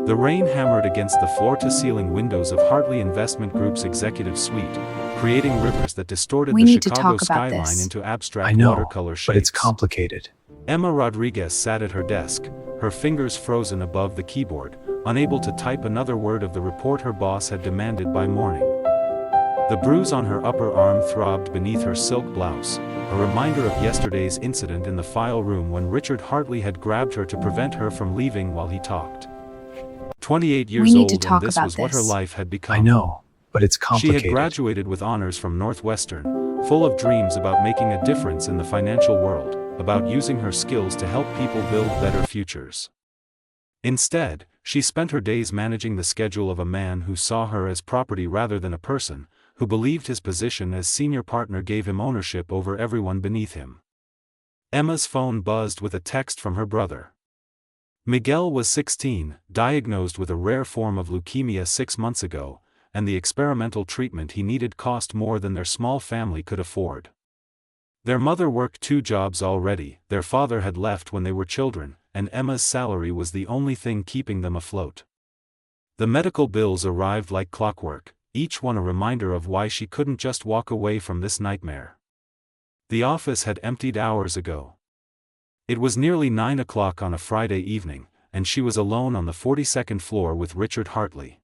The rain hammered against the floor-to-ceiling windows of Hartley Investment Group's executive suite, creating rivers that distorted We the need to Chicago talk about skyline this. into I abstract know, watercolor but it's shapes. complicated. Emma Rodriguez sat at her desk, her fingers frozen above the keyboard, unable to type another word of the report her boss had demanded by morning. The bruise on her upper arm throbbed beneath her silk blouse, a reminder of yesterday's incident in the file room when Richard Hartley had grabbed her to prevent her from leaving while he talked. 28 years need to old, and talk this about was what her this. life had become. I know, but it's She had complicated. graduated with honors from Northwestern, full of dreams about making a difference in the financial world, about using her skills to help people build better futures. Instead, she spent her days managing the schedule of a man who saw her as property rather than a person, who believed his position as senior partner gave him ownership over everyone beneath him. Emma's phone buzzed with a text from her brother. Miguel was 16, diagnosed with a rare form of leukemia 6 months ago, and the experimental treatment he needed cost more than their small family could afford. Their mother worked 2 jobs already, their father had left when they were children, and Emma's salary was the only thing keeping them afloat. The medical bills arrived like clockwork, each one a reminder of why she couldn't just walk away from this nightmare. The office had emptied hours ago. It was nearly 9 o'clock on a Friday evening, and she was alone on the 42nd floor with Richard Hartley.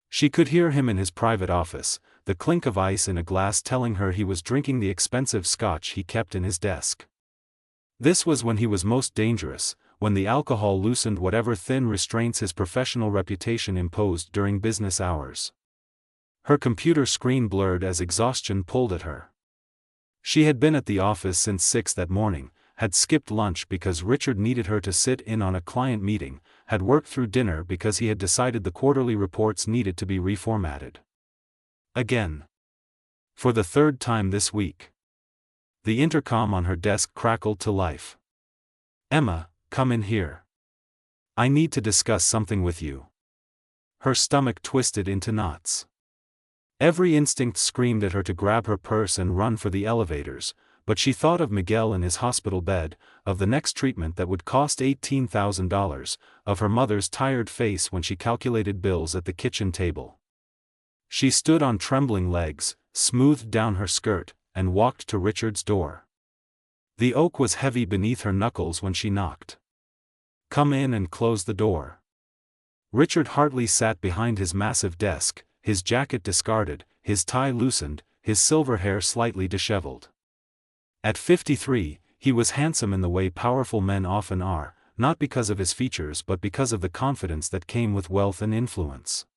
She could hear him in his private office, the clink of ice in a glass telling her he was drinking the expensive scotch he kept in his desk. This was when he was most dangerous, when the alcohol loosened whatever thin restraints his professional reputation imposed during business hours. Her computer screen blurred as exhaustion pulled at her. She had been at the office since 6 that morning, had skipped lunch because Richard needed her to sit in on a client meeting, had worked through dinner because he had decided the quarterly reports needed to be reformatted. Again. For the 3rd time this week. The intercom on her desk crackled to life. "Emma, come in here. I need to discuss something with you." Her stomach twisted into knots. Every instinct screamed at her to grab her purse and run for the elevators, but she thought of Miguel in his hospital bed, of the next treatment that would cost $18,000, of her mother's tired face when she calculated bills at the kitchen table. She stood on trembling legs, smoothed down her skirt, and walked to Richard's door. The oak was heavy beneath her knuckles when she knocked. "Come in and close the door." Richard Hartley sat behind his massive desk, his jacket discarded, his tie loosened, his silver hair slightly disheveled. At 53, he was handsome in the way powerful men often are, not because of his features but because of the confidence that came with wealth and influence.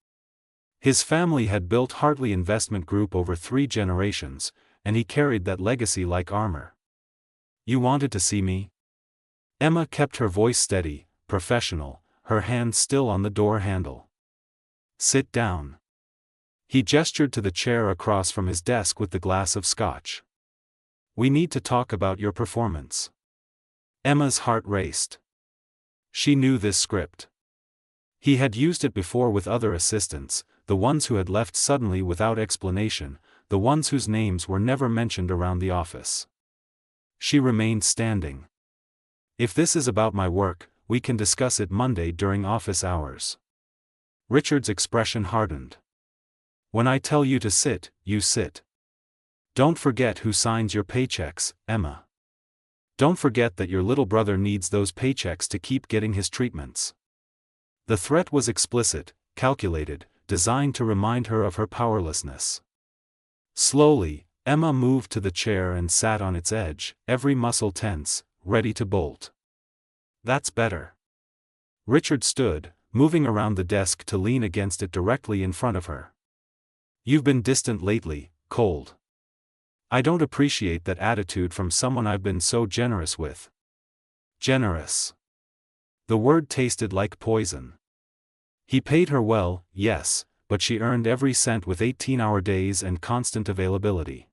His family had built Hartley Investment Group over 3 generations, and he carried that legacy like armor. "You wanted to see me?" Emma kept her voice steady, professional, her hand still on the door handle. "Sit down." He gestured to the chair across from his desk with the glass of scotch. "We need to talk about your performance." Emma's heart raced. She knew this script. He had used it before with other assistants, the ones who had left suddenly without explanation, the ones whose names were never mentioned around the office. She remained standing. "If this is about my work, we can discuss it Monday during office hours." Richard's expression hardened. "When I tell you to sit, you sit. Don't forget who signs your paychecks, Emma. Don't forget that your little brother needs those paychecks to keep getting his treatments." The threat was explicit, calculated, designed to remind her of her powerlessness. Slowly, Emma moved to the chair and sat on its edge, every muscle tense, ready to bolt. "That's better." Richard stood, moving around the desk to lean against it directly in front of her. "You've been distant lately, cold. I don't appreciate that attitude from someone I've been so generous with." Generous. The word tasted like poison. He paid her well, yes, but she earned every cent with 18-hour days and constant availability.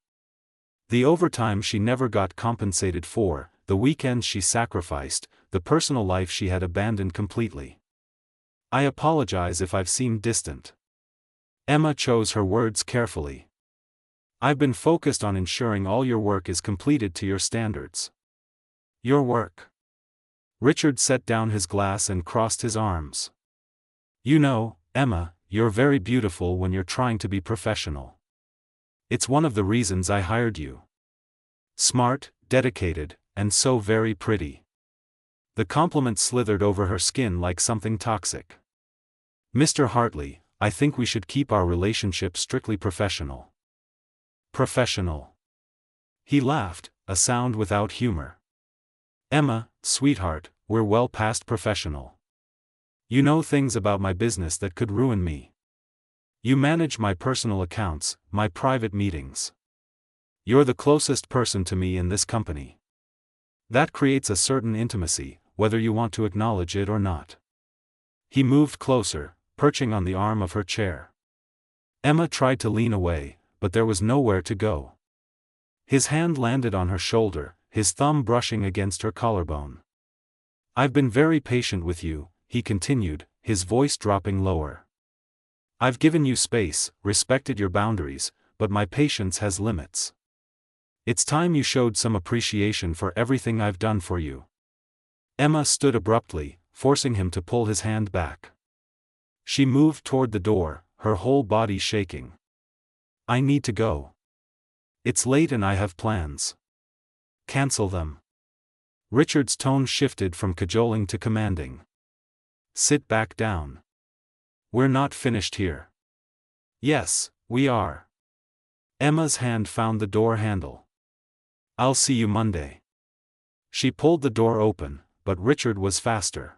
The overtime she never got compensated for, the weekends she sacrificed, the personal life she had abandoned completely. "I apologize if I've seemed distant." Emma chose her words carefully. "I've been focused on ensuring all your work is completed to your standards." "Your work?" Richard set down his glass and crossed his arms. You know, Emma, you're very beautiful when you're trying to be professional. It's one of the reasons I hired you. Smart, dedicated, and so very pretty. The compliment slithered over her skin like something toxic. Mr. Hartley, I think we should keep our relationship strictly professional. Professional. He laughed, a sound without humor. Emma, sweetheart, we're well past professional. You know things about my business that could ruin me. You manage my personal accounts, my private meetings. You're the closest person to me in this company. That creates a certain intimacy, whether you want to acknowledge it or not. He moved closer, perching on the arm of her chair. Emma tried to lean away, but there was nowhere to go. His hand landed on her shoulder, his thumb brushing against her collarbone. I've been very patient with you, he continued, his voice dropping lower. I've given you space, respected your boundaries, but my patience has limits. It's time you showed some appreciation for everything I've done for you. Emma stood abruptly, forcing him to pull his hand back. She moved toward the door, her whole body shaking. I need to go. It's late and I have plans. Cancel them. Richard's tone shifted from cajoling to commanding. Sit back down. We're not finished here. Yes, we are. Emma's hand found the door handle. I'll see you Monday. She pulled the door open, but Richard was faster.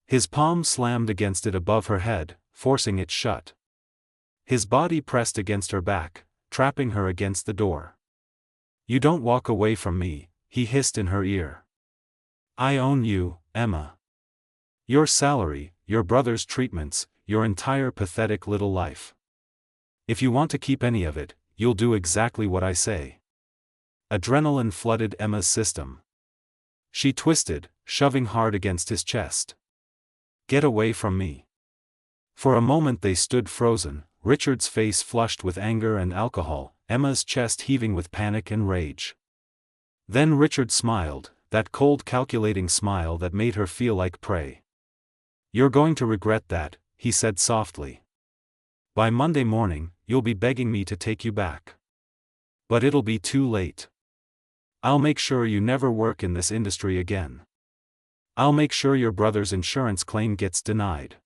His palm slammed against it above her head, forcing it shut. His body pressed against her back, trapping her against the door. You don't walk away from me, he hissed in her ear. I own you, Emma. Your salary, your brother's treatments, your entire pathetic little life. If you want to keep any of it, you'll do exactly what I say. Adrenaline flooded Emma's system. She twisted, shoving hard against his chest. Get away from me. For a moment they stood frozen, Richard's face flushed with anger and alcohol, Emma's chest heaving with panic and rage. Then Richard smiled, that cold calculating smile that made her feel like prey. You're going to regret that, he said softly. By Monday morning, you'll be begging me to take you back. But it'll be too late. I'll make sure you never work in this industry again. I'll make sure your brother's insurance claim gets denied.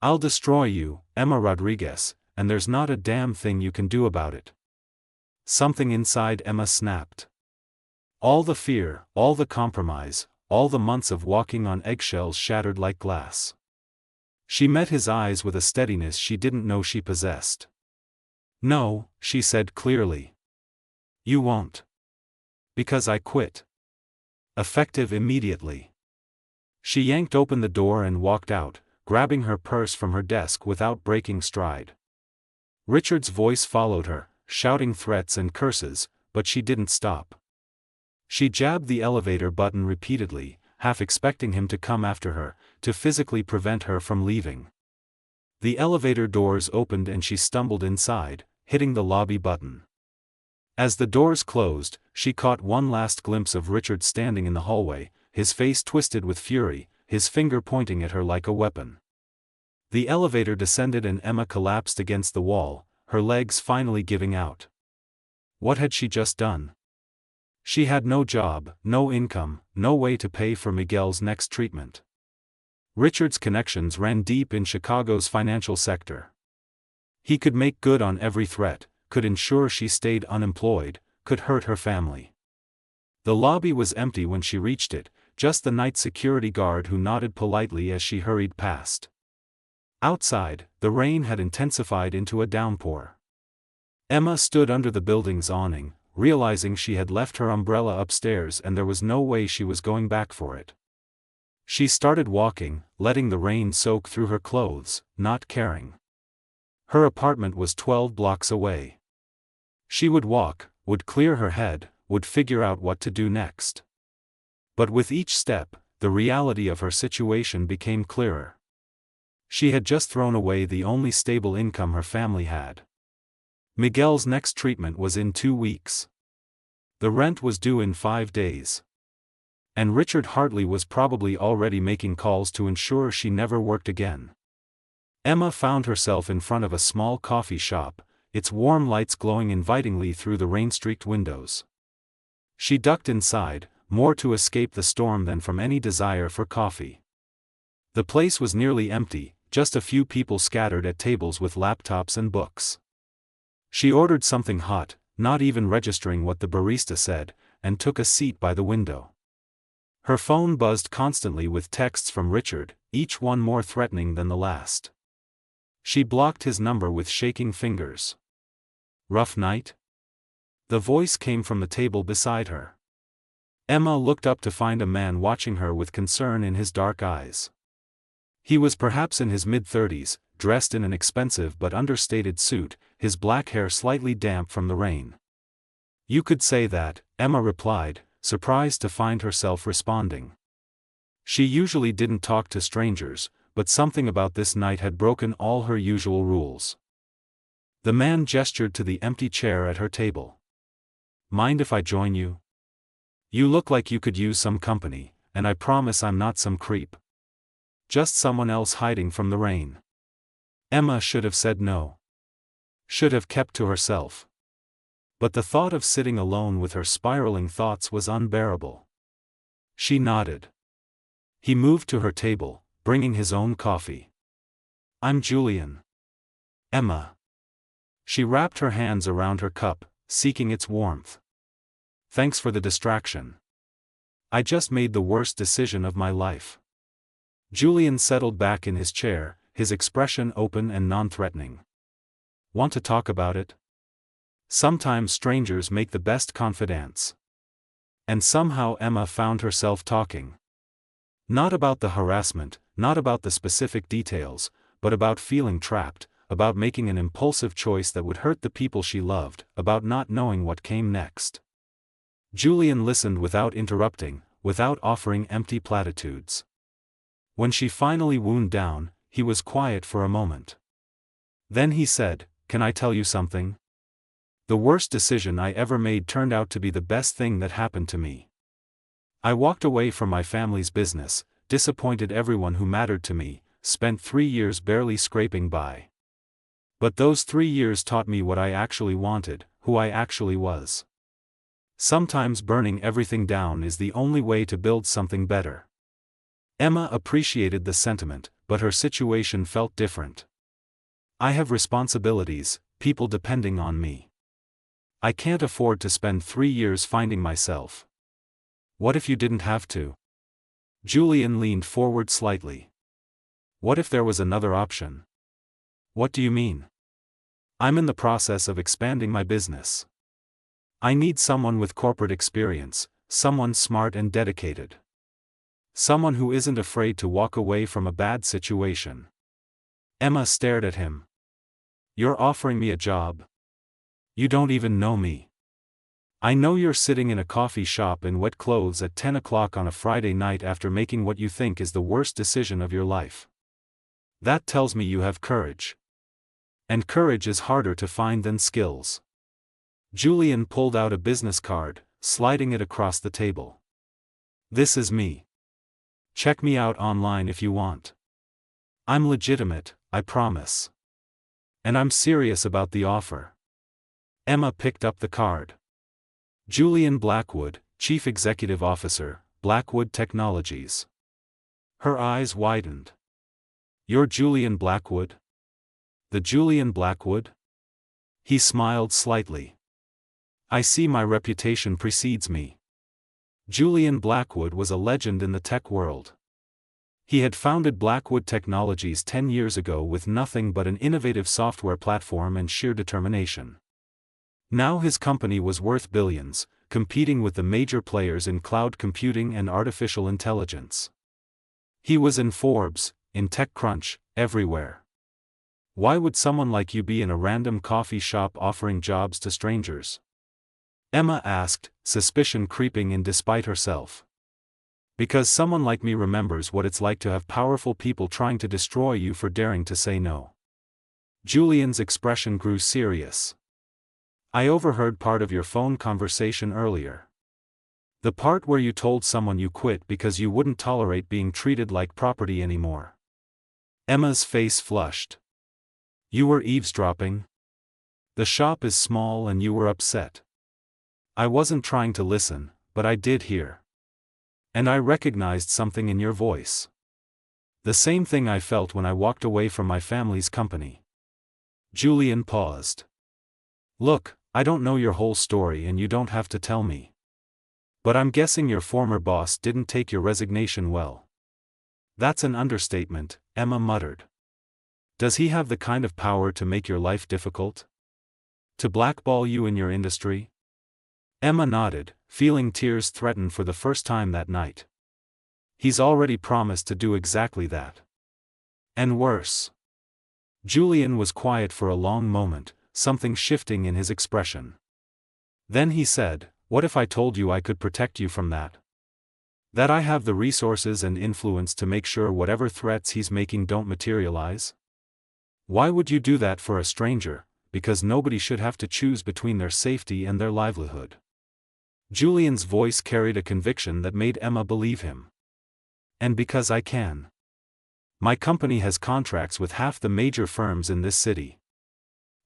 I'll destroy you, Emma Rodriguez, and there's not a damn thing you can do about it. Something inside Emma snapped. All the fear, all the compromise, all the months of walking on eggshells shattered like glass. She met his eyes with a steadiness she didn't know she possessed. No, she said clearly. You won't. Because I quit. Effective immediately. She yanked open the door and walked out, grabbing her purse from her desk without breaking stride. Richard's voice followed her, shouting threats and curses, but she didn't stop. She jabbed the elevator button repeatedly, half expecting him to come after her, to physically prevent her from leaving. The elevator doors opened and she stumbled inside, hitting the lobby button. As the doors closed, she caught one last glimpse of Richard standing in the hallway, his face twisted with fury, his finger pointing at her like a weapon. The elevator descended and Emma collapsed against the wall, her legs finally giving out. What had she just done? She had no job, no income, no way to pay for Miguel's next treatment. Richard's connections ran deep in Chicago's financial sector. He could make good on every threat, could ensure she stayed unemployed, could hurt her family. The lobby was empty when she reached it, just the night security guard who nodded politely as she hurried past. Outside, the rain had intensified into a downpour. Emma stood under the building's awning, realizing she had left her umbrella upstairs and there was no way she was going back for it. She started walking, letting the rain soak through her clothes, not caring. Her apartment was 12 blocks away. She would walk, would clear her head, would figure out what to do next. But with each step, the reality of her situation became clearer. She had just thrown away the only stable income her family had. Miguel's next treatment was in 2 weeks. The rent was due in 5 days. And Richard Hartley was probably already making calls to ensure she never worked again. Emma found herself in front of a small coffee shop, its warm lights glowing invitingly through the rain-streaked windows. She ducked inside, more to escape the storm than from any desire for coffee. The place was nearly empty, just a few people scattered at tables with laptops and books. She ordered something hot, not even registering what the barista said, and took a seat by the window. Her phone buzzed constantly with texts from Richard, each one more threatening than the last. She blocked his number with shaking fingers. "Rough night?" The voice came from the table beside her. Emma looked up to find a man watching her with concern in his dark eyes. He was perhaps in his mid-30s, dressed in an expensive but understated suit, his black hair slightly damp from the rain. "You could say that," Emma replied, surprised to find herself responding. She usually didn't talk to strangers, but something about this night had broken all her usual rules. The man gestured to the empty chair at her table. "Mind if I join you? You look like you could use some company, and I promise I'm not some creep. Just someone else hiding from the rain." Emma should have said no. Should have kept to herself. But the thought of sitting alone with her spiraling thoughts was unbearable. She nodded. He moved to her table, bringing his own coffee. "I'm Julian." "Emma." She wrapped her hands around her cup, seeking its warmth. "Thanks for the distraction. I just made the worst decision of my life." Julian settled back in his chair, his expression open and non-threatening. "Want to talk about it?" Sometimes strangers make the best confidants. And somehow Emma found herself talking. Not about the harassment, not about the specific details, but about feeling trapped, about making an impulsive choice that would hurt the people she loved, about not knowing what came next. Julian listened without interrupting, without offering empty platitudes. When she finally wound down, he was quiet for a moment. Then he said, "Can I tell you something? The worst decision I ever made turned out to be the best thing that happened to me. I walked away from my family's business, disappointed everyone who mattered to me, spent 3 years barely scraping by. But those 3 years taught me what I actually wanted, who I actually was. Sometimes burning everything down is the only way to build something better." Emma appreciated the sentiment, but her situation felt different. "I have responsibilities, people depending on me. I can't afford to spend 3 years finding myself." "What if you didn't have to?" Julian leaned forward slightly. "What if there was another option?" "What do you mean?" "I'm in the process of expanding my business. I need someone with corporate experience, someone smart and dedicated. Someone who isn't afraid to walk away from a bad situation." Emma stared at him. "You're offering me a job? You don't even know me. I know you're sitting in a coffee shop in wet clothes at 10 o'clock on a Friday night after making what you think is the worst decision of your life. That tells me you have courage. And courage is harder to find than skills." Julian pulled out a business card, sliding it across the table. "This is me. Check me out online if you want. I'm legitimate, I promise. And I'm serious about the offer." Emma picked up the card. Julian Blackwood, Chief Executive Officer, Blackwood Technologies. Her eyes widened. "You're Julian Blackwood? The Julian Blackwood?" He smiled slightly. "I see my reputation precedes me." Julian Blackwood was a legend in the tech world. He had founded Blackwood Technologies 10 years ago with nothing but an innovative software platform and sheer determination. Now his company was worth billions, competing with the major players in cloud computing and artificial intelligence. He was in Forbes, in TechCrunch, everywhere. Why would someone like you be in a random coffee shop offering jobs to strangers? Emma asked, suspicion creeping in despite herself. "Because someone like me remembers what it's like to have powerful people trying to destroy you for daring to say no." Julian's expression grew serious. "I overheard part of your phone conversation earlier. The part where you told someone you quit because you wouldn't tolerate being treated like property anymore." Emma's face flushed. You were eavesdropping? The shop is small and you were upset. I wasn't trying to listen, but I did hear. And I recognized something in your voice. The same thing I felt when I walked away from my family's company. Julian paused. Look, I don't know your whole story and you don't have to tell me. But I'm guessing your former boss didn't take your resignation well. That's an understatement, Emma muttered. Does he have the kind of power to make your life difficult? To blackball you in your industry? Emma nodded, feeling tears threaten for the first time that night. He's already promised to do exactly that. And worse. Julian was quiet for a long moment, something shifting in his expression. Then he said, "What if I told you I could protect you from that? That I have the resources and influence to make sure whatever threats he's making don't materialize? Why would you do that for a stranger? Because nobody should have to choose between their safety and their livelihood." Julian's voice carried a conviction that made Emma believe him. And because I can. My company has contracts with half the major firms in this city.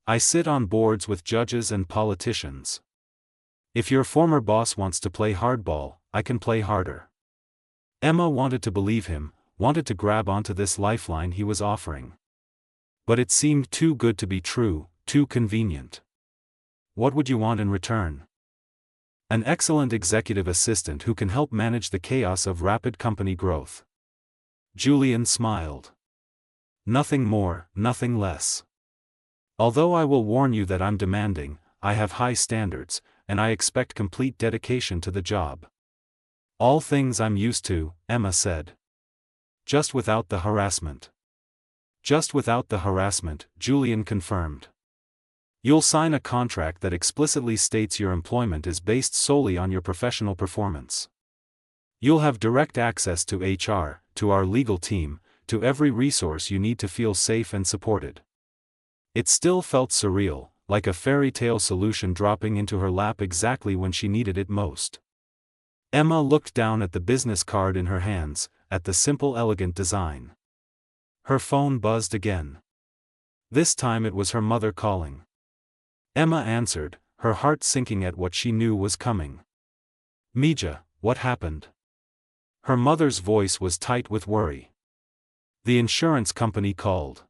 I sit on boards with judges and politicians. If your former boss wants to play hardball, I can play harder. Emma wanted to believe him, wanted to grab onto this lifeline he was offering. But it seemed too good to be true, too convenient. What would you want in return? An excellent executive assistant who can help manage the chaos of rapid company growth. Julian smiled. Nothing more, nothing less. Although I will warn you that I'm demanding, I have high standards, and I expect complete dedication to the job. All things I'm used to, Emma said. Just without the harassment. Just without the harassment, Julian confirmed. You'll sign a contract that explicitly states your employment is based solely on your professional performance. You'll have direct access to HR, to our legal team, to every resource you need to feel safe and supported. It still felt surreal, like a fairy tale solution dropping into her lap exactly when she needed it most. Emma looked down at the business card in her hands, at the simple elegant design. Her phone buzzed again. This time it was her mother calling. Emma answered, her heart sinking at what she knew was coming. Mija, what happened? Her mother's voice was tight with worry. The insurance company called.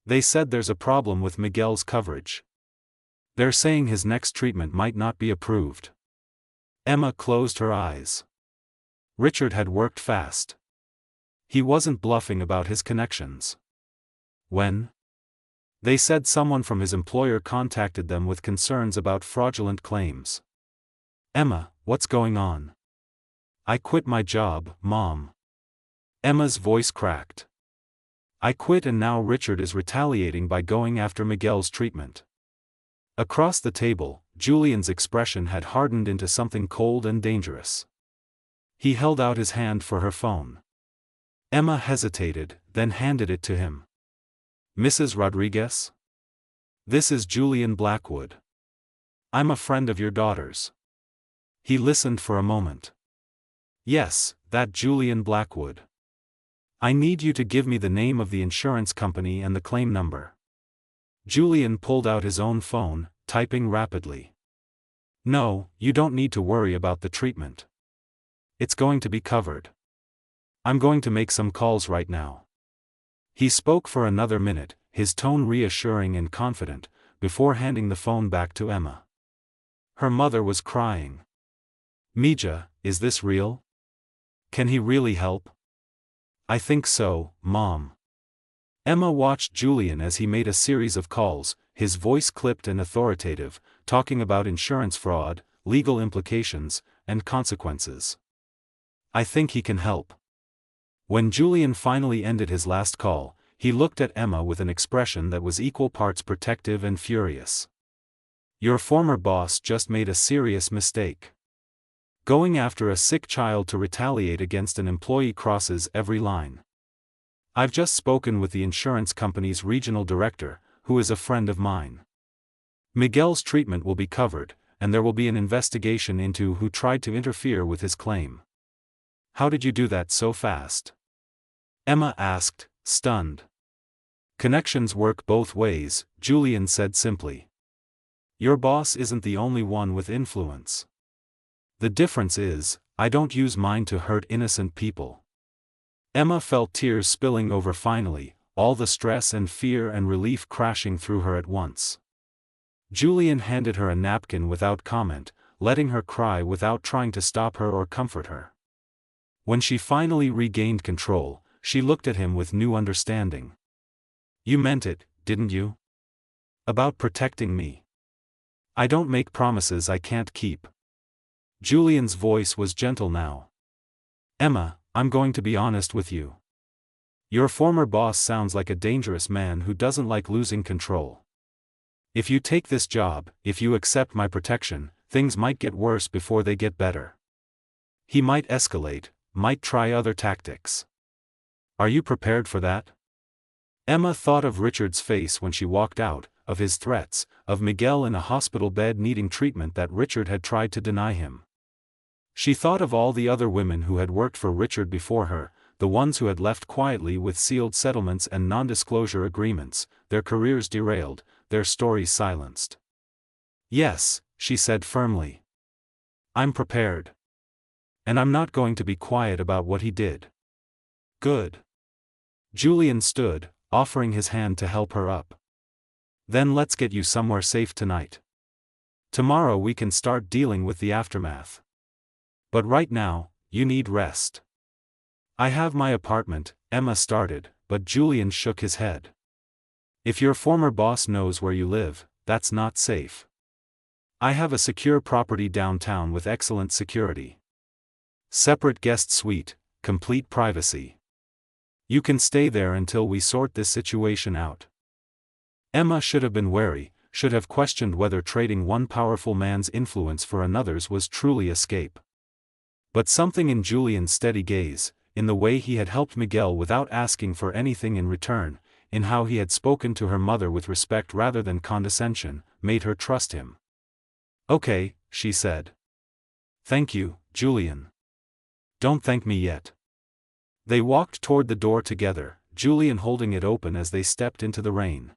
They said there's a problem with Miguel's coverage. They're saying his next treatment might not be approved. Emma closed her eyes. Richard had worked fast. He wasn't bluffing about his connections. When? They said someone from his employer contacted them with concerns about fraudulent claims. Emma, what's going on? I quit my job, Mom. Emma's voice cracked. I quit and now Richard is retaliating by going after Miguel's treatment. Across the table, Julian's expression had hardened into something cold and dangerous. He held out his hand for her phone. Emma hesitated, then handed it to him. Mrs. Rodriguez? This is Julian Blackwood. I'm a friend of your daughter's. He listened for a moment. Yes, that Julian Blackwood. I need you to give me the name of the insurance company and the claim number. Julian pulled out his own phone, typing rapidly. No, you don't need to worry about the treatment. It's going to be covered. I'm going to make some calls right now. He spoke for another minute, his tone reassuring and confident, before handing the phone back to Emma. Her mother was crying. Mija, is this real? Can he really help? I think so, Mom. Emma watched Julian as he made a series of calls, his voice clipped and authoritative, talking about insurance fraud, legal implications, and consequences. I think he can help. When Julian finally ended his last call, he looked at Emma with an expression that was equal parts protective and furious. Your former boss just made a serious mistake. Going after a sick child to retaliate against an employee crosses every line. I've just spoken with the insurance company's regional director, who is a friend of mine. Miguel's treatment will be covered, and there will be an investigation into who tried to interfere with his claim. How did you do that so fast? Emma asked, stunned. Connections work both ways, Julian said simply. Your boss isn't the only one with influence. The difference is, I don't use mine to hurt innocent people. Emma felt tears spilling over finally, all the stress and fear and relief crashing through her at once. Julian handed her a napkin without comment, letting her cry without trying to stop her or comfort her. When she finally regained control, she looked at him with new understanding. You meant it, didn't you? About protecting me. I don't make promises I can't keep. Julian's voice was gentle now. Emma, I'm going to be honest with you. Your former boss sounds like a dangerous man who doesn't like losing control. If you take this job, if you accept my protection, things might get worse before they get better. He might escalate, might try other tactics. Are you prepared for that? Emma thought of Richard's face when she walked out, of his threats, of Miguel in a hospital bed needing treatment that Richard had tried to deny him. She thought of all the other women who had worked for Richard before her, the ones who had left quietly with sealed settlements and non-disclosure agreements, their careers derailed, their stories silenced. Yes, she said firmly. I'm prepared. And I'm not going to be quiet about what he did. Good. Julian stood, offering his hand to help her up. Then let's get you somewhere safe tonight. Tomorrow we can start dealing with the aftermath. But right now, you need rest. I have my apartment, Emma started, but Julian shook his head. If your former boss knows where you live, that's not safe. I have a secure property downtown with excellent security. Separate guest suite, complete privacy. You can stay there until we sort this situation out. Emma should have been wary, should have questioned whether trading one powerful man's influence for another's was truly escape. But something in Julian's steady gaze, in the way he had helped Miguel without asking for anything in return, in how he had spoken to her mother with respect rather than condescension, made her trust him. Okay, she said. Thank you, Julian. Don't thank me yet. They walked toward the door together, Julian holding it open as they stepped into the rain.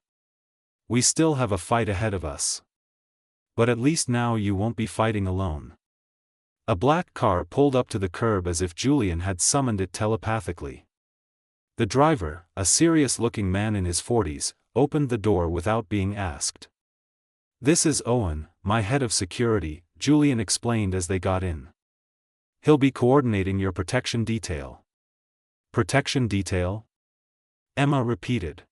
We still have a fight ahead of us. But at least now you won't be fighting alone. A black car pulled up to the curb as if Julian had summoned it telepathically. The driver, a serious-looking man in his 40s, opened the door without being asked. This is Owen, my head of security, Julian explained as they got in. He'll be coordinating your protection detail. Protection detail? Emma repeated.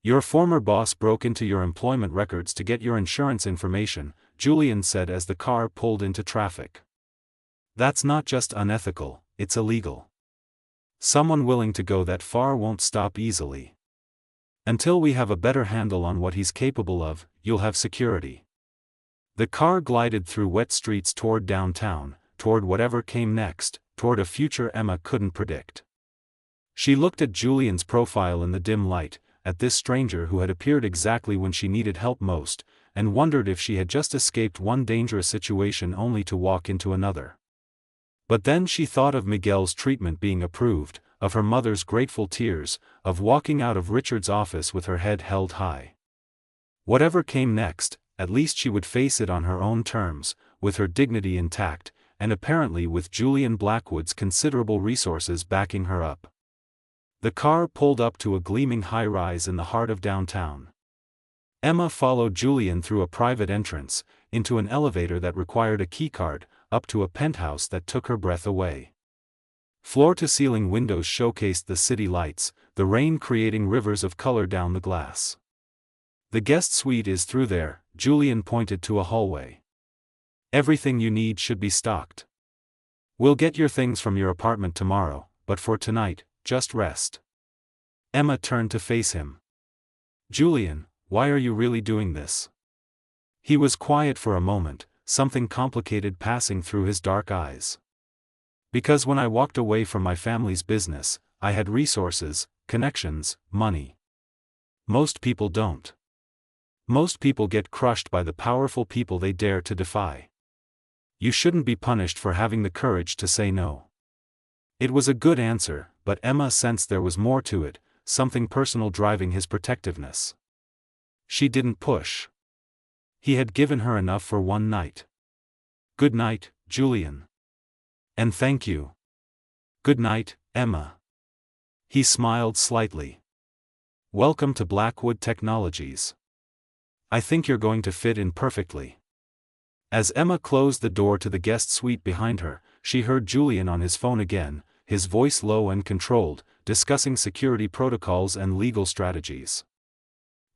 Your former boss broke into your employment records to get your insurance information, Julian said as the car pulled into traffic. That's not just unethical, it's illegal. Someone willing to go that far won't stop easily. Until we have a better handle on what he's capable of, you'll have security. The car glided through wet streets toward downtown, toward whatever came next, toward a future Emma couldn't predict. She looked at Julian's profile in the dim light, at this stranger who had appeared exactly when she needed help most, and wondered if she had just escaped one dangerous situation only to walk into another. But then she thought of Miguel's treatment being approved, of her mother's grateful tears, of walking out of Richard's office with her head held high. Whatever came next, at least she would face it on her own terms, with her dignity intact, and apparently with Julian Blackwood's considerable resources backing her up. The car pulled up to a gleaming high-rise in the heart of downtown. Emma followed Julian through a private entrance, into an elevator that required a keycard, up to a penthouse that took her breath away. Floor-to-ceiling windows showcased the city lights, the rain creating rivers of color down the glass. The guest suite is through there, Julian pointed to a hallway. Everything you need should be stocked. We'll get your things from your apartment tomorrow, but for tonight, just rest. Emma turned to face him. Julian, why are you really doing this? He was quiet for a moment, something complicated passing through his dark eyes. Because when I walked away from my family's business, I had resources, connections, money. Most people don't. Most people get crushed by the powerful people they dare to defy. You shouldn't be punished for having the courage to say no. It was a good answer, but Emma sensed there was more to it, something personal driving his protectiveness. She didn't push. He had given her enough for one night. "Good night, Julian. And thank you." "Good night, Emma." He smiled slightly. "Welcome to Blackwood Technologies. I think you're going to fit in perfectly." As Emma closed the door to the guest suite behind her, she heard Julian on his phone again, his voice low and controlled, discussing security protocols and legal strategies.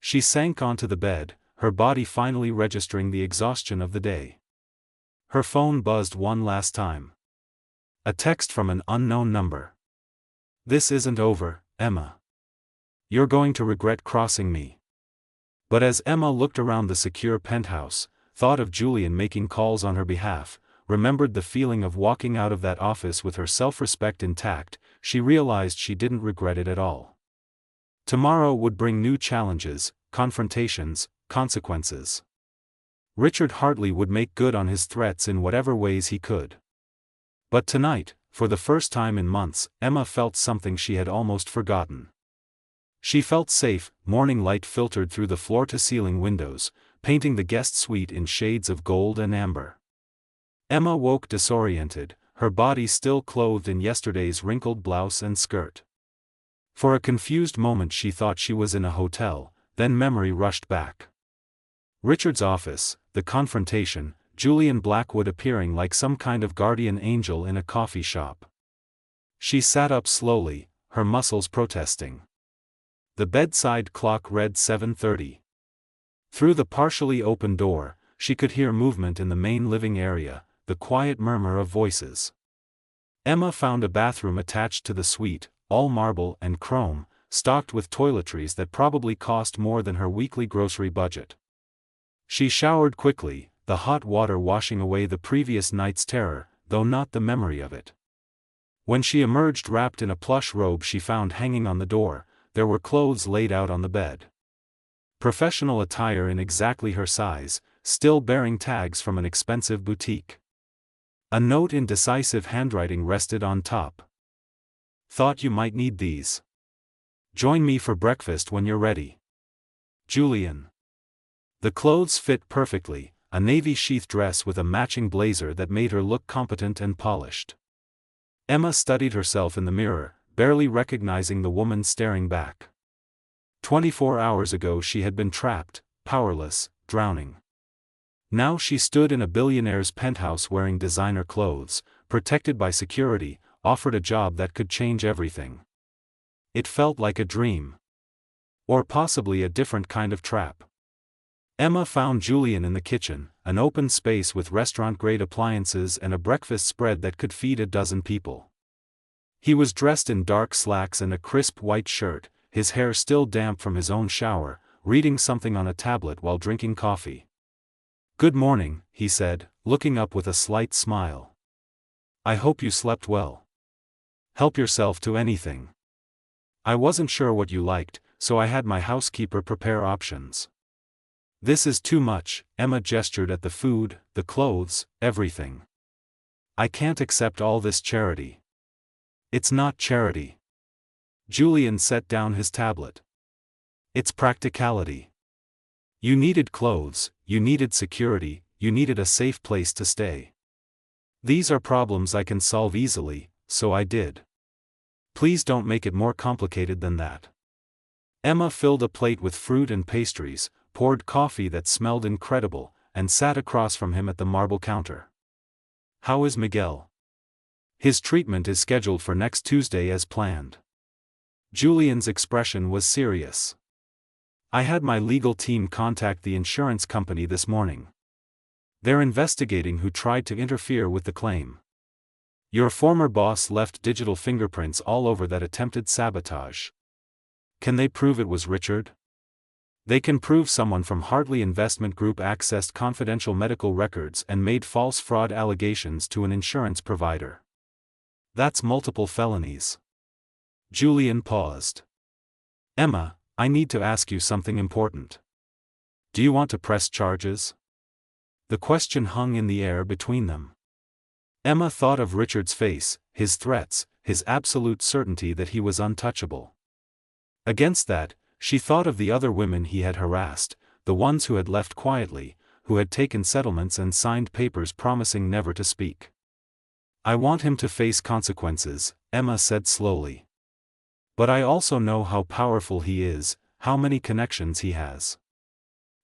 She sank onto the bed, her body finally registering the exhaustion of the day. Her phone buzzed one last time. A text from an unknown number. "This isn't over, Emma. You're going to regret crossing me." But as Emma looked around the secure penthouse, thought of Julian making calls on her behalf, remembered the feeling of walking out of that office with her self-respect intact, she realized she didn't regret it at all. Tomorrow would bring new challenges, confrontations, consequences. Richard Hartley would make good on his threats in whatever ways he could. But tonight, for the first time in months, Emma felt something she had almost forgotten. She felt safe. Morning light filtered through the floor-to-ceiling windows, painting the guest suite in shades of gold and amber. Emma woke disoriented, her body still clothed in yesterday's wrinkled blouse and skirt. For a confused moment she thought she was in a hotel, then memory rushed back. Richard's office, the confrontation, Julian Blackwood appearing like some kind of guardian angel in a coffee shop. She sat up slowly, her muscles protesting. The bedside clock read 7:30. Through the partially open door, she could hear movement in the main living area, the quiet murmur of voices. Emma found a bathroom attached to the suite, all marble and chrome, stocked with toiletries that probably cost more than her weekly grocery budget. She showered quickly, the hot water washing away the previous night's terror, though not the memory of it. When she emerged wrapped in a plush robe she found hanging on the door, there were clothes laid out on the bed. Professional attire in exactly her size, still bearing tags from an expensive boutique. A note in decisive handwriting rested on top. "Thought you might need these. Join me for breakfast when you're ready. Julian." The clothes fit perfectly, a navy sheath dress with a matching blazer that made her look competent and polished. Emma studied herself in the mirror, barely recognizing the woman staring back. 24 hours ago she had been trapped, powerless, drowning. Now she stood in a billionaire's penthouse wearing designer clothes, protected by security, offered a job that could change everything. It felt like a dream. Or possibly a different kind of trap. Emma found Julian in the kitchen, an open space with restaurant-grade appliances and a breakfast spread that could feed a dozen people. He was dressed in dark slacks and a crisp white shirt, his hair still damp from his own shower, reading something on a tablet while drinking coffee. "Good morning," he said, looking up with a slight smile. "I hope you slept well. Help yourself to anything. I wasn't sure what you liked, so I had my housekeeper prepare options." "This is too much," Emma gestured at the food, the clothes, everything. "I can't accept all this charity." "It's not charity." Julian set down his tablet. "It's practicality. You needed clothes, you needed security, you needed a safe place to stay. These are problems I can solve easily, so I did. Please don't make it more complicated than that." Emma filled a plate with fruit and pastries, poured coffee that smelled incredible, and sat across from him at the marble counter. "How is Miguel?" "His treatment is scheduled for next Tuesday as planned." Julian's expression was serious. "I had my legal team contact the insurance company this morning. They're investigating who tried to interfere with the claim. Your former boss left digital fingerprints all over that attempted sabotage. Can they prove it was Richard? They can prove someone from Hartley Investment Group accessed confidential medical records and made false fraud allegations to an insurance provider. That's multiple felonies." Julian paused. "Emma, I need to ask you something important. Do you want to press charges?" The question hung in the air between them. Emma thought of Richard's face, his threats, his absolute certainty that he was untouchable. Against that, she thought of the other women he had harassed, the ones who had left quietly, who had taken settlements and signed papers promising never to speak. I want him to face consequences, Emma said slowly. But I also know how powerful he is, how many connections he has.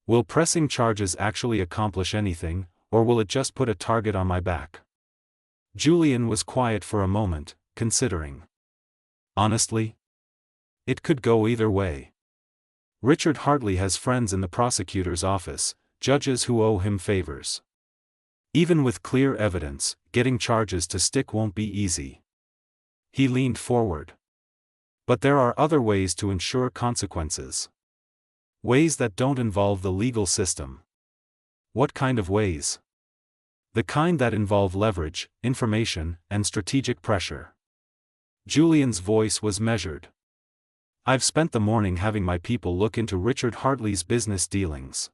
Will pressing charges actually accomplish anything, or will it just put a target on my back? Julian was quiet for a moment, considering. Honestly? It could go either way. Richard Hartley has friends in the prosecutor's office, judges who owe him favors. Even with clear evidence, getting charges to stick won't be easy. He leaned forward. But there are other ways to ensure consequences. Ways that don't involve the legal system. What kind of ways? The kind that involve leverage, information, and strategic pressure. Julian's voice was measured. I've spent the morning having my people look into Richard Hartley's business dealings.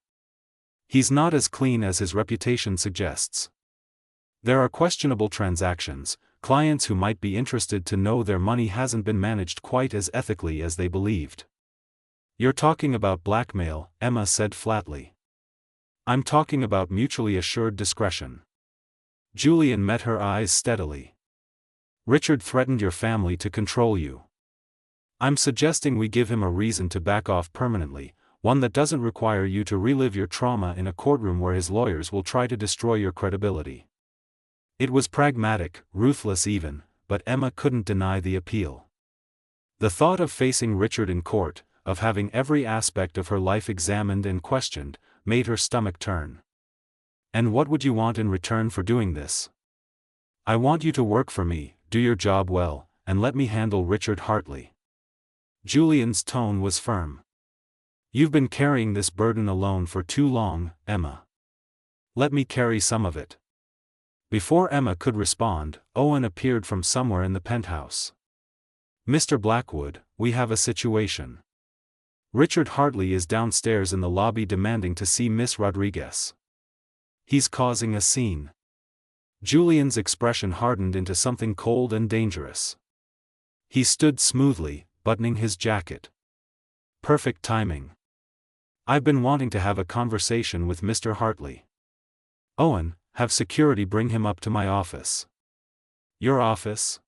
He's not as clean as his reputation suggests. There are questionable transactions, clients who might be interested to know their money hasn't been managed quite as ethically as they believed. You're talking about blackmail, Emma said flatly. I'm talking about mutually assured discretion. Julian met her eyes steadily. Richard threatened your family to control you. I'm suggesting we give him a reason to back off permanently, one that doesn't require you to relive your trauma in a courtroom where his lawyers will try to destroy your credibility. It was pragmatic, ruthless even, but Emma couldn't deny the appeal. The thought of facing Richard in court, of having every aspect of her life examined and questioned, made her stomach turn. And what would you want in return for doing this? I want you to work for me, do your job well, and let me handle Richard Hartley. Julian's tone was firm. You've been carrying this burden alone for too long, Emma. Let me carry some of it. Before Emma could respond, Owen appeared from somewhere in the penthouse. Mr. Blackwood, we have a situation. Richard Hartley is downstairs in the lobby demanding to see Miss Rodriguez. He's causing a scene. Julian's expression hardened into something cold and dangerous. He stood smoothly, buttoning his jacket. Perfect timing. I've been wanting to have a conversation with Mr. Hartley. Owen, have security bring him up to my office. Your office?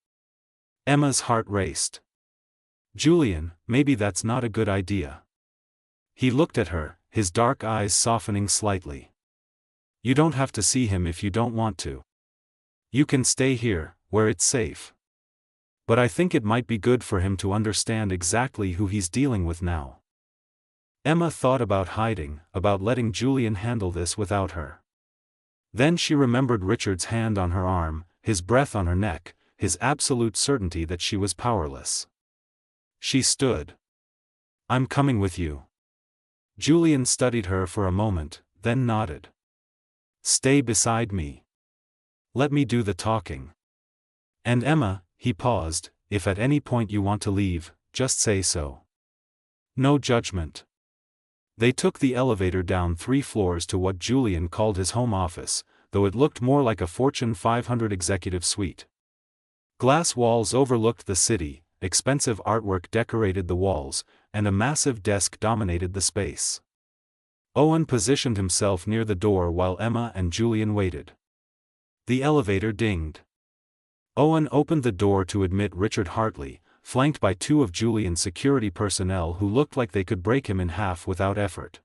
Emma's heart raced. Julian, maybe that's not a good idea. He looked at her, his dark eyes softening slightly. You don't have to see him if you don't want to. You can stay here, where it's safe. But I think it might be good for him to understand exactly who he's dealing with now. Emma thought about hiding, about letting Julian handle this without her. Then she remembered Richard's hand on her arm, his breath on her neck, his absolute certainty that she was powerless. She stood. I'm coming with you. Julian studied her for a moment, then nodded. Stay beside me. Let me do the talking. And Emma, he paused, if at any point you want to leave, just say so. No judgment. They took the elevator down 3 floors to what Julian called his home office, though it looked more like a Fortune 500 executive suite. Glass walls overlooked the city, expensive artwork decorated the walls, and a massive desk dominated the space. Owen positioned himself near the door while Emma and Julian waited. The elevator dinged. Owen opened the door to admit Richard Hartley, flanked by 2 of Julian's security personnel who looked like they could break him in half without effort.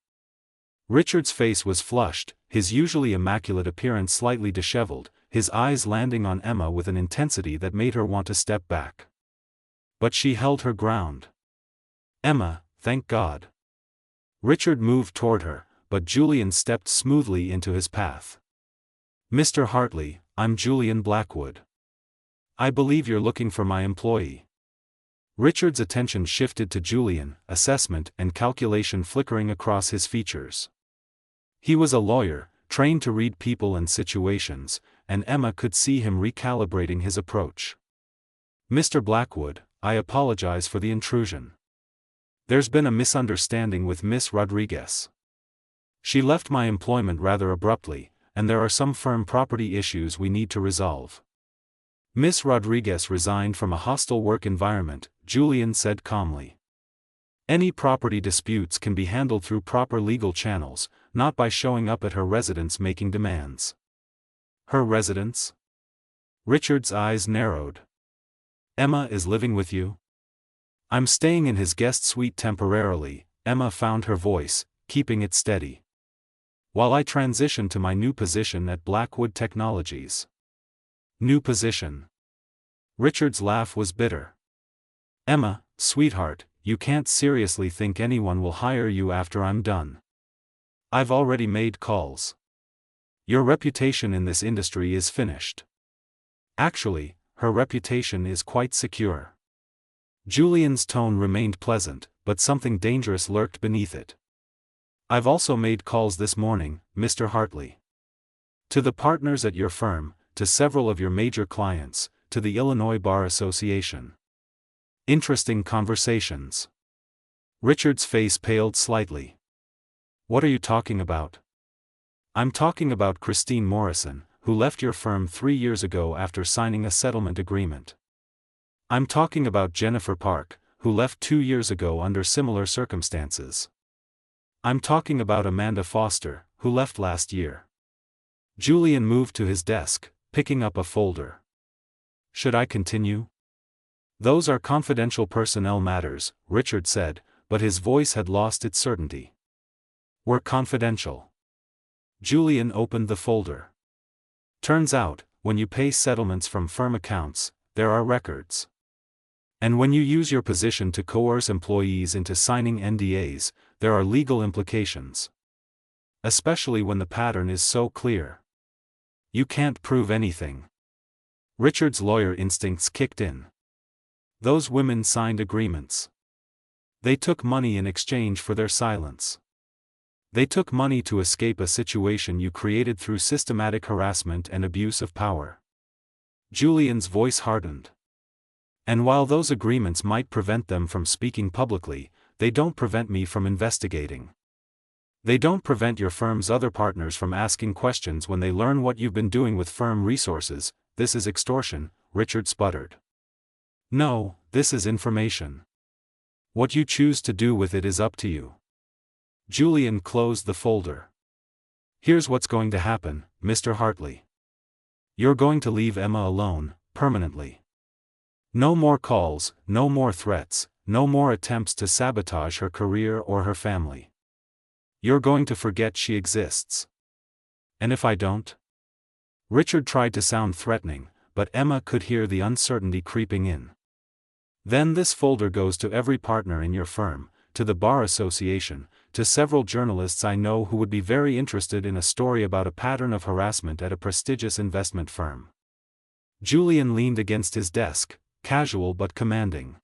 Richard's face was flushed, his usually immaculate appearance slightly disheveled, his eyes landing on Emma with an intensity that made her want to step back. But she held her ground. Emma, thank God. Richard moved toward her, but Julian stepped smoothly into his path. Mr. Hartley, I'm Julian Blackwood. I believe you're looking for my employee. Richard's attention shifted to Julian, assessment and calculation flickering across his features. He was a lawyer, trained to read people and situations, and Emma could see him recalibrating his approach. Mr. Blackwood, I apologize for the intrusion. There's been a misunderstanding with Miss Rodriguez. She left my employment rather abruptly, and there are some firm property issues we need to resolve. Miss Rodriguez resigned from a hostile work environment, Julian said calmly. Any property disputes can be handled through proper legal channels, not by showing up at her residence making demands. Her residence? Richard's eyes narrowed. Emma is living with you? I'm staying in his guest suite temporarily, Emma found her voice, keeping it steady. While I transition to my new position at Blackwood Technologies. New position. Richard's laugh was bitter. Emma, sweetheart, you can't seriously think anyone will hire you after I'm done. I've already made calls. Your reputation in this industry is finished. Actually, her reputation is quite secure. Julian's tone remained pleasant, but something dangerous lurked beneath it. I've also made calls this morning, Mr. Hartley. To the partners at your firm, to several of your major clients, to the Illinois Bar Association. Interesting conversations. Richard's face paled slightly. What are you talking about? I'm talking about Christine Morrison, who left your firm 3 years ago after signing a settlement agreement. I'm talking about Jennifer Park, who left 2 years ago under similar circumstances. I'm talking about Amanda Foster, who left last year. Julian moved to his desk, picking up a folder. Should I continue? Those are confidential personnel matters, Richard said, but his voice had lost its certainty. We're confidential. Julian opened the folder. Turns out, when you pay settlements from firm accounts, there are records. And when you use your position to coerce employees into signing NDAs, there are legal implications. Especially when the pattern is so clear. You can't prove anything. Richard's lawyer instincts kicked in. Those women signed agreements. They took money in exchange for their silence. They took money to escape a situation you created through systematic harassment and abuse of power. Julian's voice hardened. And while those agreements might prevent them from speaking publicly, they don't prevent me from investigating. They don't prevent your firm's other partners from asking questions when they learn what you've been doing with firm resources. This is extortion, Richard sputtered. No, this is information. What you choose to do with it is up to you. Julian closed the folder. Here's what's going to happen, Mr. Hartley. You're going to leave Emma alone, permanently. No more calls, no more threats, no more attempts to sabotage her career or her family. You're going to forget she exists. And if I don't? Richard tried to sound threatening, but Emma could hear the uncertainty creeping in. Then this folder goes to every partner in your firm, to the Bar Association, to several journalists I know who would be very interested in a story about a pattern of harassment at a prestigious investment firm. Julian leaned against his desk, casual but commanding.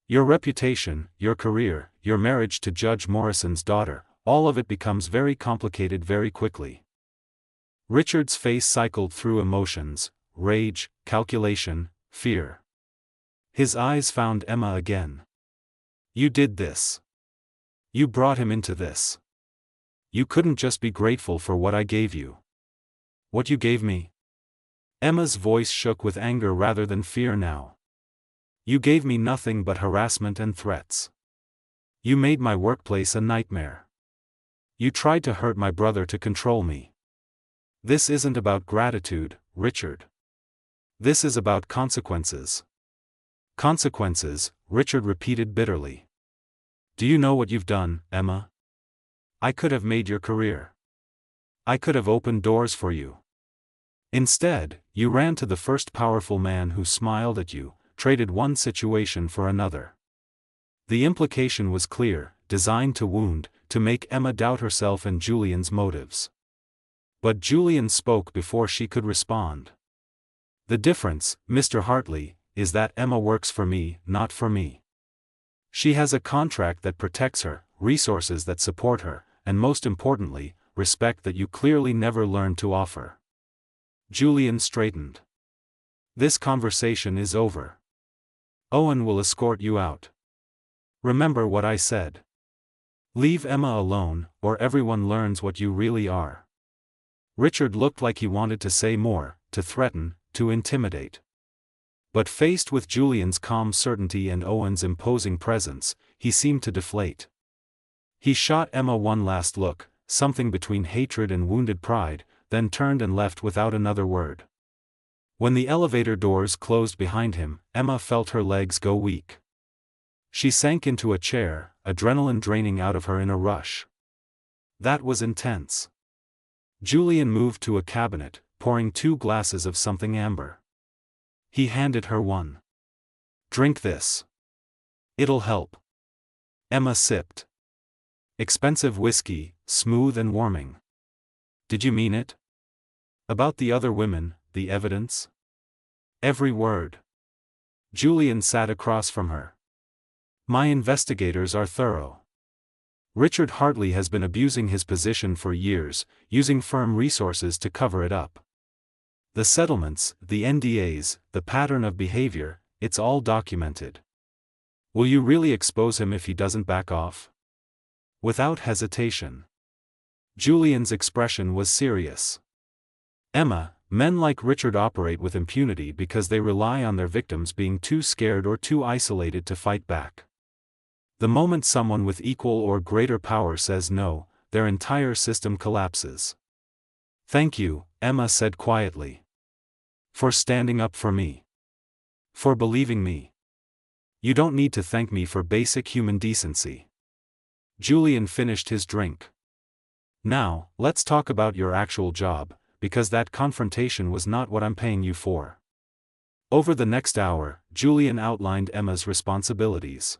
Your reputation, your career, your marriage to Judge Morrison's daughter, all of it becomes very complicated very quickly. Richard's face cycled through emotions, rage, calculation, fear. His eyes found Emma again. You did this. You brought him into this. You couldn't just be grateful for what I gave you. What you gave me? Emma's voice shook with anger rather than fear now. You gave me nothing but harassment and threats. You made my workplace a nightmare. You tried to hurt my brother to control me. This isn't about gratitude, Richard. This is about consequences. Consequences, Richard repeated bitterly. Do you know what you've done, Emma? I could have made your career. I could have opened doors for you. Instead, you ran to the first powerful man who smiled at you, traded one situation for another. The implication was clear, designed to wound, to make Emma doubt herself and Julian's motives. But Julian spoke before she could respond. The difference, Mr. Hartley, is that Emma works for me, not for me. She has a contract that protects her, resources that support her, and most importantly, respect that you clearly never learned to offer. Julian straightened. This conversation is over. Owen will escort you out. Remember what I said. Leave Emma alone, or everyone learns what you really are. Richard looked like he wanted to say more, to threaten, to intimidate. But faced with Julian's calm certainty and Owen's imposing presence, he seemed to deflate. He shot Emma one last look, something between hatred and wounded pride, then turned and left without another word. When the elevator doors closed behind him, Emma felt her legs go weak. She sank into a chair, adrenaline draining out of her in a rush. That was intense. Julian moved to a cabinet, pouring 2 glasses of something amber. He handed her one. "Drink this. It'll help." Emma sipped. Expensive whiskey, smooth and warming. "Did you mean it? About the other women, the evidence?" "Every word." Julian sat across from her. "My investigators are thorough. Richard Hartley has been abusing his position for years, using firm resources to cover it up. The settlements, the NDAs, the pattern of behavior, it's all documented. Will you really expose him if he doesn't back off?" Without hesitation. Julian's expression was serious. "Emma, men like Richard operate with impunity because they rely on their victims being too scared or too isolated to fight back. The moment someone with equal or greater power says no, their entire system collapses." "Thank you," Emma said quietly. "For standing up for me. For believing me. You don't need to thank me for basic human decency." Julian finished his drink. "Now, let's talk about your actual job, because that confrontation was not what I'm paying you for." Over the next hour, Julian outlined Emma's responsibilities.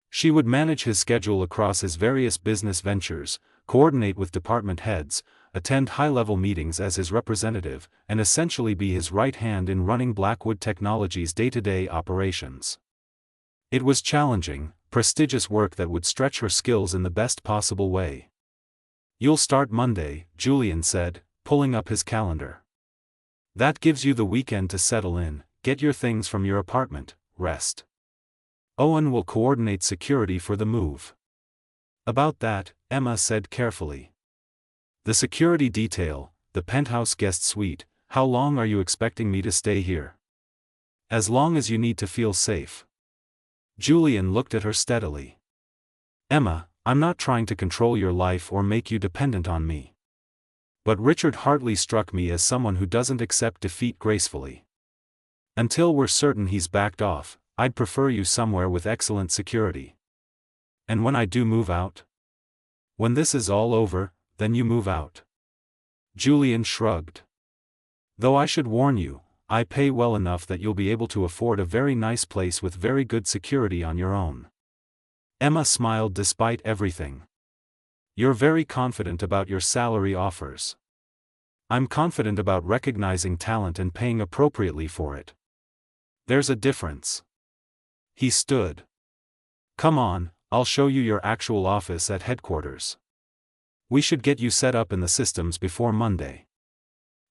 She would manage his schedule across his various business ventures, coordinate with department heads, attend high-level meetings as his representative, and essentially be his right hand in running Blackwood Technologies' day-to-day operations. It was challenging, prestigious work that would stretch her skills in the best possible way. "You'll start Monday," Julian said, pulling up his calendar. "That gives you the weekend to settle in, get your things from your apartment, rest. Owen will coordinate security for the move." "About that," Emma said carefully. "The security detail, the penthouse guest suite, how long are you expecting me to stay here?" "As long as you need to feel safe." Julian looked at her steadily. "Emma, I'm not trying to control your life or make you dependent on me. But Richard Hartley struck me as someone who doesn't accept defeat gracefully. Until we're certain he's backed off, I'd prefer you somewhere with excellent security. And when I do move out? When this is all over, then you move out." Julian shrugged. "Though I should warn you, I pay well enough that you'll be able to afford a very nice place with very good security on your own." Emma smiled despite everything. "You're very confident about your salary offers. I'm confident about recognizing talent and paying appropriately for it. There's a difference." He stood. "Come on, I'll show you your actual office at headquarters. We should get you set up in the systems before Monday."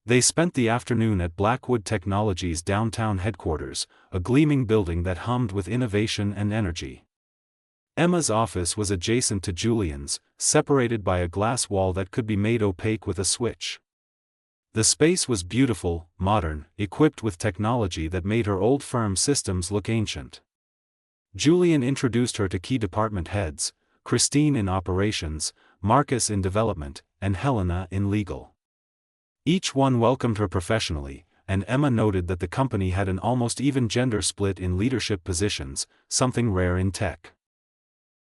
They spent the afternoon at Blackwood Technologies' downtown headquarters, a gleaming building that hummed with innovation and energy. Emma's office was adjacent to Julian's, separated by a glass wall that could be made opaque with a switch. The space was beautiful, modern, equipped with technology that made her old firm systems look ancient. Julian introduced her to key department heads, Christine in operations, Marcus in development, and Helena in legal. Each one welcomed her professionally, and Emma noted that the company had an almost even gender split in leadership positions, something rare in tech.